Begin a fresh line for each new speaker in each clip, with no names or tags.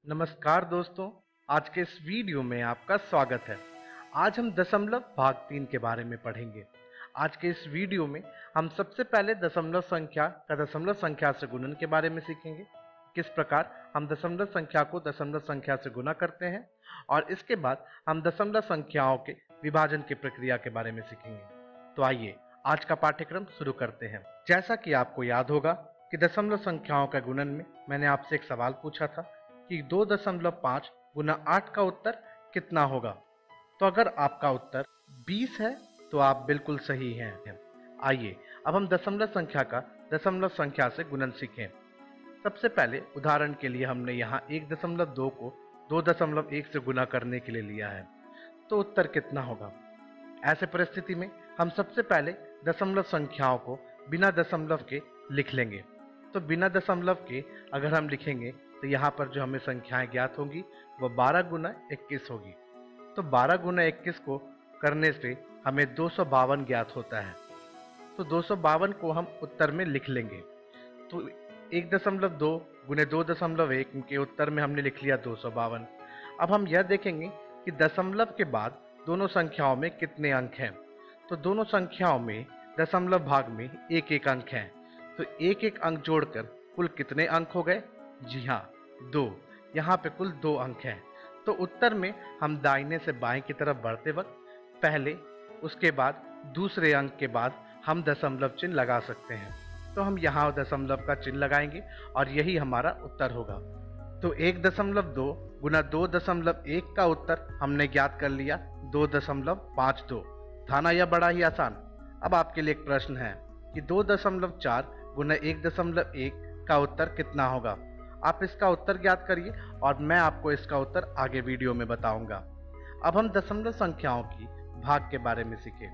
नमस्कार दोस्तों, आज के इस वीडियो में आपका स्वागत है। आज हम दशमलव भाग 3 के बारे में पढ़ेंगे। आज के इस वीडियो में हम सबसे पहले दशमलव संख्या का दशमलव संख्या से गुणन के बारे में सीखेंगे। किस प्रकार हम दशमलव संख्या को दशमलव संख्या से गुणा करते हैं और इसके बाद हम दशमलव संख्याओं के विभाजन की प्रक्रिया के बारे में सीखेंगे। तो आइए आज का पाठ्यक्रम शुरू करते हैं। जैसा कि आपको याद होगा कि दशमलव संख्याओं का गुणन में मैंने आपसे एक सवाल पूछा था कि 2.5 गुना 8 का उत्तर कितना होगा। तो अगर आपका उत्तर 20 है तो आप बिल्कुल सही हैं। आइए अब हम दशमलव संख्या का दशमलव संख्या से गुणन सीखें। सबसे पहले उदाहरण के लिए हमने यहाँ 1.2 को 2.1 से गुना करने के लिए लिया है, तो उत्तर कितना होगा। ऐसे परिस्थिति में हम सबसे पहले दशमलव संख्याओं को बिना दशमलव के लिख लेंगे। तो बिना दशमलव के अगर हम लिखेंगे तो यहाँ पर जो हमें संख्याएं ज्ञात होंगी वह 12 गुना 21 होगी। तो 12 गुना 21 को करने से हमें 252 ज्ञात होता है। तो 252 को हम उत्तर में लिख लेंगे। तो 1.2 गुने 2.1 के उत्तर में हमने लिख लिया 252। अब हम यह देखेंगे कि दशमलव के बाद दोनों संख्याओं में कितने अंक हैं। तो दोनों संख्याओं में दशमलव भाग में एक एक अंक है। तो एक एक अंक जोड़कर कुल कितने अंक हो गए? जी हाँ, 2। यहाँ पे कुल 2 अंक हैं। तो उत्तर में हम दाहिने से बाएं की तरफ बढ़ते वक्त पहले, उसके बाद दूसरे अंक के बाद हम दशमलव चिन्ह लगा सकते हैं। तो हम यहाँ दशमलव का चिन्ह लगाएंगे और यही हमारा उत्तर होगा। तो 1.2 गुना 2.1 का उत्तर हमने ज्ञात कर लिया 2.52। था ना यह बड़ा ही आसान। अब आपके लिए एक प्रश्न है कि 2.4 गुना 1.1 का उत्तर कितना होगा। आप इसका उत्तर ज्ञात करिए और मैं आपको इसका उत्तर आगे वीडियो में बताऊंगा। अब हम दशमलव संख्याओं की भाग के बारे में सीखे।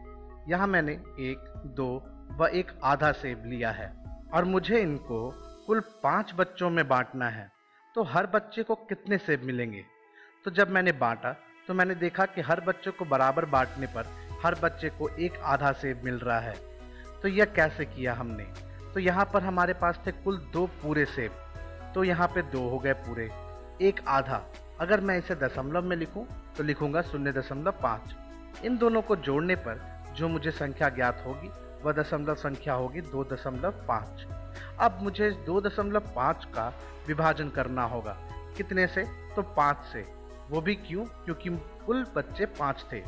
यहाँ मैंने 1, 2 व एक आधा सेब लिया है और मुझे इनको कुल 5 बच्चों में बांटना है। तो हर बच्चे को कितने सेब मिलेंगे? तो जब मैंने बांटा तो मैंने देखा कि हर बच्चे को बराबर बांटने पर हर बच्चे को एक आधा सेब मिल रहा है। तो यह कैसे किया हमने? तो यहाँ पर हमारे पास थे कुल 2 पूरे सेब, तो यहाँ पे 2 हो गए पूरे, एक आधा। अगर मैं इसे दशमलव में लिखूं तो लिखूंगा 0.5। इन दोनों को जोड़ने पर जो मुझे संख्या ज्ञात होगी वह दशमलव संख्या होगी 2.5। अब मुझे 2.5 का विभाजन करना होगा। कितने से? तो 5 से। वो भी क्यों? क्योंकि कुल बच्चे 5 थे।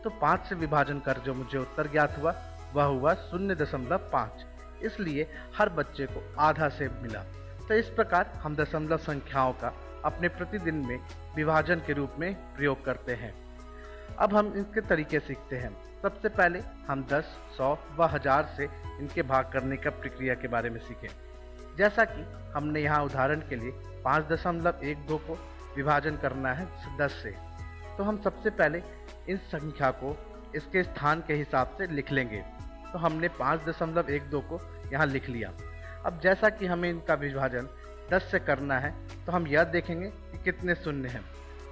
तो 5 से विभाजन कर जो मुझे उत्तर ज्ञात हुआ वह हुआ 0.5। इसलिए हर बच्चे को आधा सेब मिला। तो इस प्रकार हम दशमलव संख्याओं का अपने प्रतिदिन में विभाजन के रूप में प्रयोग करते हैं। अब हम इनके तरीके सीखते हैं। सबसे पहले हम 10, 100 व 1000 से इनके भाग करने का प्रक्रिया के बारे में सीखें। जैसा कि हमने यहाँ उदाहरण के लिए 5.12 को विभाजन करना है 10 से। तो हम सबसे पहले इस संख्या को इसके स्थान के हिसाब से लिख लेंगे। तो हमने 5.12 को यहाँ लिख लिया। अब जैसा कि हमें इनका विभाजन 10 से करना है तो हम यह देखेंगे कि कितने शून्य हैं।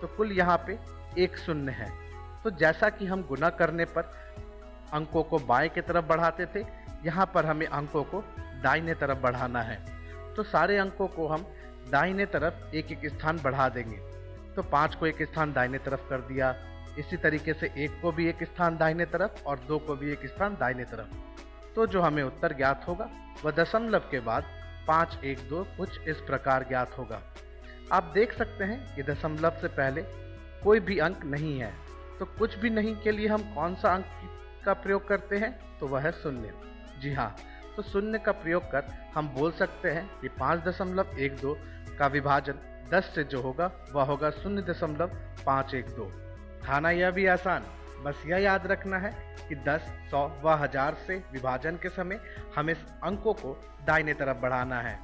तो कुल यहाँ पे एक शून्य है। तो जैसा कि हम गुना करने पर अंकों को बाएं की तरफ बढ़ाते थे, यहाँ पर हमें अंकों को दाहिने तरफ बढ़ाना है। तो सारे अंकों को हम दाहिने तरफ एक एक स्थान बढ़ा देंगे। तो 5 को एक स्थान दाहिने तरफ कर दिया। इसी तरीके से 1 को भी एक स्थान दाहिने तरफ और 2 को भी एक स्थान दाहिने तरफ। तो जो हमें उत्तर ज्ञात होगा वह दशमलव के बाद 5, 1, 2 कुछ इस प्रकार ज्ञात होगा। आप देख सकते हैं कि दशमलव से पहले कोई भी अंक नहीं है। तो कुछ भी नहीं के लिए हम कौन सा अंक का प्रयोग करते हैं? तो वह है 0। जी हाँ, तो 0 का प्रयोग कर हम बोल सकते हैं कि 5.12 का विभाजन 10 से जो होगा वह होगा 0.512। था ना यह भी आसान। बस यह याद रखना है कि 10, 100 व 1000 से विभाजन के समय हमें अंकों को दाहिने तरफ बढ़ाना है।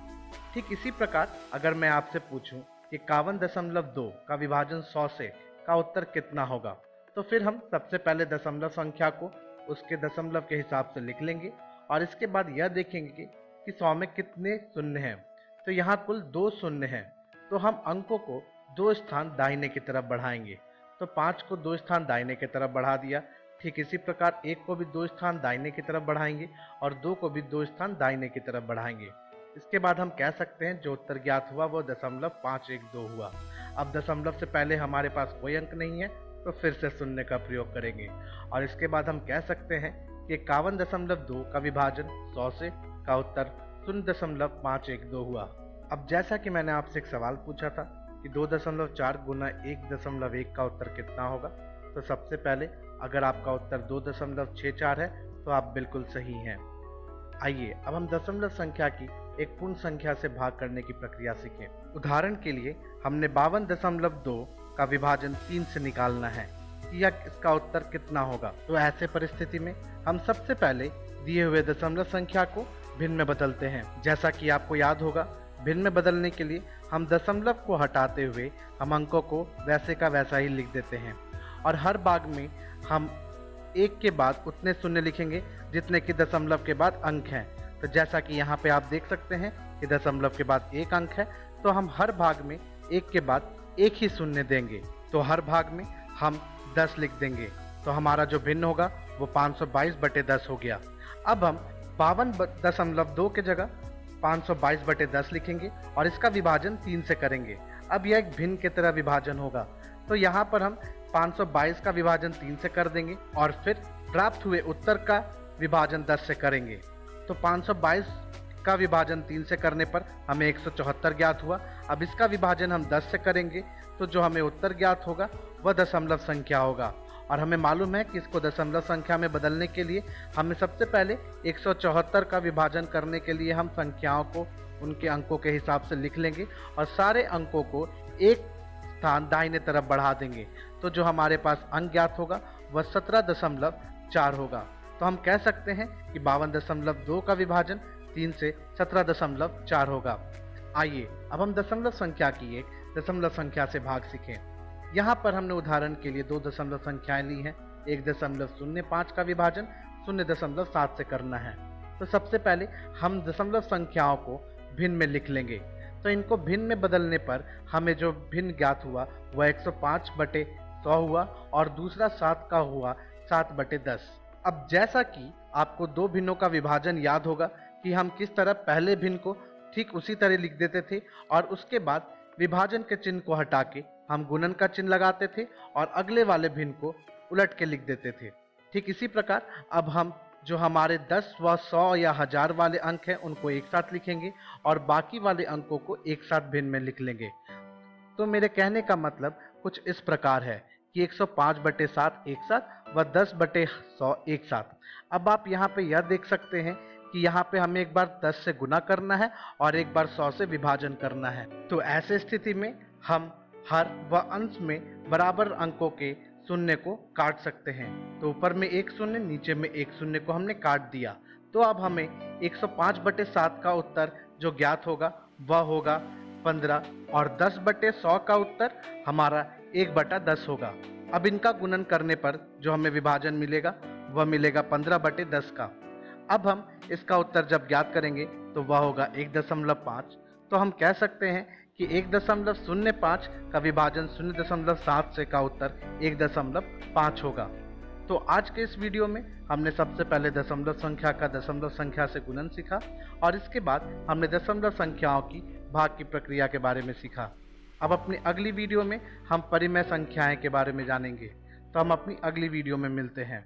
ठीक इसी प्रकार अगर मैं आपसे पूछूं कि 51.2 का विभाजन 100 से का उत्तर कितना होगा, तो फिर हम सबसे पहले दशमलव संख्या को उसके दशमलव के हिसाब से लिख लेंगे और इसके बाद यह देखेंगे कि 100 में कितने शून्य हैं। तो यहाँ कुल 2 शून्य हैं। तो हम अंकों को 2 स्थान दाहिने की तरफ बढ़ाएंगे। तो 5 को 2 स्थान दाहिने की तरफ बढ़ा दिया। ठीक इसी प्रकार 1 को भी 2 स्थान दाहिने की तरफ बढ़ाएंगे और 2 को भी 2 स्थान दाहिने की तरफ बढ़ाएंगे। इसके बाद हम कह सकते हैं जो उत्तर ज्ञात हुआ वो 0.512 हुआ। अब दशमलव से पहले हमारे पास कोई अंक नहीं है तो फिर से शून्य का प्रयोग करेंगे और इसके बाद हम कह सकते हैं कि 51.2 का विभाजन 100 से का उत्तर 0.512 हुआ। अब जैसा कि मैंने आपसे एक सवाल पूछा था कि 2.4 गुना 1.1 का उत्तर कितना होगा, तो सबसे पहले अगर आपका उत्तर 2.64 है तो आप बिल्कुल सही हैं। आइए अब हम दशमलव संख्या की एक पूर्ण संख्या से भाग करने की प्रक्रिया सीखें। उदाहरण के लिए हमने 52.2 का विभाजन 3 से निकालना है कि यह इसका उत्तर कितना होगा। तो ऐसे परिस्थिति में हम सबसे पहले दिए हुए दशमलव संख्या को भिन्न में बदलते हैं। जैसा कि आपको याद होगा, भिन्न में बदलने के लिए हम दशमलव को हटाते हुए हम अंकों को वैसे का वैसा ही लिख देते हैं और हर भाग में हम एक के बाद उतने शून्य लिखेंगे जितने कि दशमलव के बाद अंक हैं। तो जैसा कि यहाँ पे आप देख सकते हैं कि दशमलव के बाद एक अंक है, तो हम हर भाग में एक के बाद एक ही शून्य देंगे। तो हर भाग में हम 10 लिख देंगे। तो हमारा जो भिन्न होगा वो 522/10 हो गया। अब हम 52.2 के जगह 522/10 लिखेंगे और इसका विभाजन 3 से करेंगे। अब यह एक भिन्न की तरह विभाजन होगा। तो यहाँ पर हम 522 का विभाजन 3 से कर देंगे और फिर प्राप्त हुए उत्तर का विभाजन 10 से करेंगे। तो 522 का विभाजन 3 से करने पर हमें 174 ज्ञात हुआ। अब इसका विभाजन हम 10 से करेंगे तो जो हमें उत्तर ज्ञात होगा वह दशमलव संख्या होगा। और हमें मालूम है कि इसको दशमलव संख्या में बदलने के लिए हमें सबसे पहले 174 का विभाजन करने के लिए हम संख्याओं को उनके अंकों के हिसाब से लिख लेंगे और सारे अंकों को एक स्थान दाहिने तरफ बढ़ा देंगे। तो जो हमारे पास अंक ज्ञात होगा वह 17.4 होगा। तो हम कह सकते हैं कि 52.2 का विभाजन 3 से 17.4 होगा। आइए अब हम दशमलव संख्या की एक दशमलव संख्या से भाग सीखें। यहाँ पर हमने उदाहरण के लिए 2 दशमलव संख्याएं ली हैं। 1.05 का विभाजन 0.7 से करना है। तो सबसे पहले हम दशमलव संख्याओं को भिन्न में लिख लेंगे। तो इनको भिन्न में बदलने पर हमें जो भिन्न ज्ञात हुआ वह 105/100 हुआ और दूसरा 7 का हुआ 7/10। अब जैसा कि आपको 2 भिन्नों का विभाजन याद होगा कि हम किस तरह पहले भिन्न को ठीक उसी तरह लिख देते थे और उसके बाद विभाजन के चिन्ह को हटा के हम गुणन का चिन्ह लगाते थे और अगले वाले भिन्न को उलट के लिख देते थे। ठीक इसी प्रकार अब हम जो हमारे 10 व 100 या 1000 वाले अंक हैं उनको एक साथ लिखेंगे और बाकी वाले अंकों को एक साथ भिन्न में लिख लेंगे। तो मेरे कहने का मतलब कुछ इस प्रकार है कि 105/7 एक साथ व 10/100 एक साथ। अब आप यहाँ पे यह देख सकते हैं कि यहाँ पे हमें एक बार 10 से गुना करना है और एक बार 100 से विभाजन करना है। तो ऐसे स्थिति में हम हर व अंश में बराबर अंकों के शून्य को काट सकते हैं। तो ऊपर में एक शून्य, नीचे में एक शून्य को हमने काट दिया। तो अब हमें 105/7 का उत्तर जो ज्ञात होगा वह होगा 15 और 10/100 का उत्तर हमारा 1/10 होगा। अब इनका गुणन करने पर जो हमें विभाजन मिलेगा वह मिलेगा 15/10 का। अब हम इसका उत्तर जब ज्ञात करेंगे तो वह होगा 1.5। तो हम कह सकते हैं कि 1.05 का विभाजन 0.7 से का उत्तर 1.5 होगा। तो आज के इस वीडियो में हमने सबसे पहले दशमलव संख्या का दशमलव संख्या से गुणन सीखा और इसके बाद हमने दशमलव संख्याओं की भाग की प्रक्रिया के बारे में सीखा। अब अपनी अगली वीडियो में हम परिमेय संख्याएं के बारे में जानेंगे। तो हम अपनी अगली वीडियो में मिलते हैं।